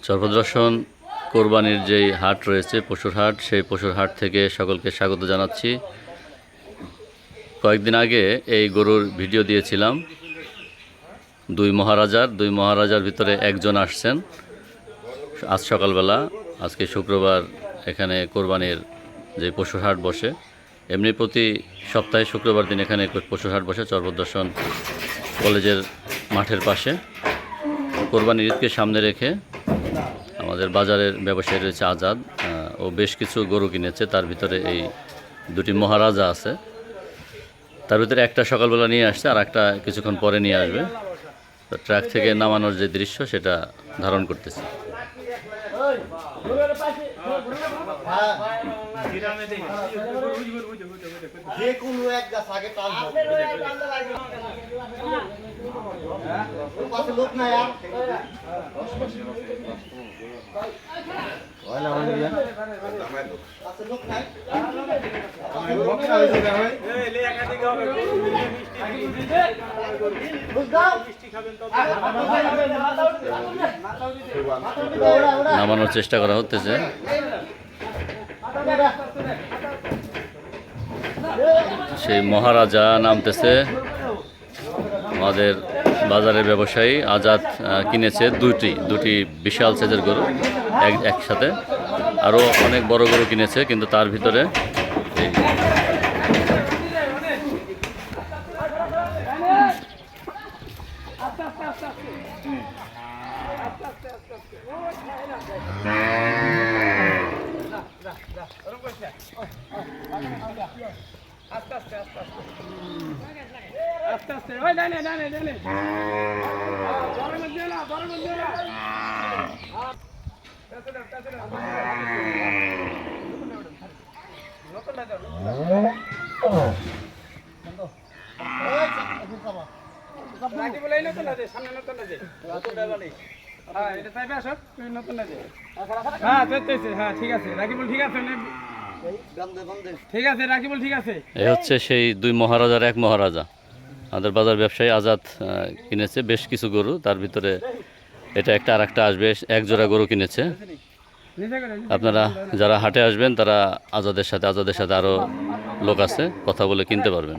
সর্বদর্শন কোরবানির যেই হাট রয়েছে পশুর হাট, সেই পশুর হাট থেকে সকলকে স্বাগত জানাচ্ছি। কয়েকদিন আগে এই গরুর ভিডিও দিয়েছিলাম দুই মহারাজার ভিতরে একজন আসছেন আজ সকালবেলা। আজকে শুক্রবার এখানে কোরবানির যে পশুর হাট বসে, এমনি প্রতি সপ্তাহে শুক্রবার দিন এখানে পশুর হাট বসে সর্বদর্শন কলেজের মাঠের পাশে। কোরবানির ঈদকে সামনে রেখে আমাদের বাজারের ব্যবসায়ী রয়েছে আজাদ, ও বেশ কিছু গরু কিনেছে। তার ভিতরে এই দুটি মহারাজা আছে, তার ভিতরে একটা সকালবেলা নিয়ে আসছে আর একটা কিছুক্ষণ পরে নিয়ে আসবে। তো ট্রাক থেকে নামানোর যে দৃশ্য সেটা ধারণ করতেছে। নামানোর চেষ্টা করা হতেছে। সেই মহারাজা নামতেছে। আমাদের বাজারের ব্যবসায়ী আজাদ কিনেছে দুটি বিশাল সাইজের গরু একসাথে। আরও অনেক বড় গরু কিনেছে, কিন্তু তার ভিতরে এই হচ্ছে সেই দুই মহারাজার এক মহারাজা। আমাদের বাজার ব্যবসায়ী আজাদ কিনেছে বেশ কিছু গরু, তার ভিতরে এটা একটা আর একটা আসবে, এক জোড়া গরু কিনেছে। আপনারা যারা হাটে আসবেন তারা আজাদের সাথে আরও লোক আছে, কথা বলে কিনতে পারবেন।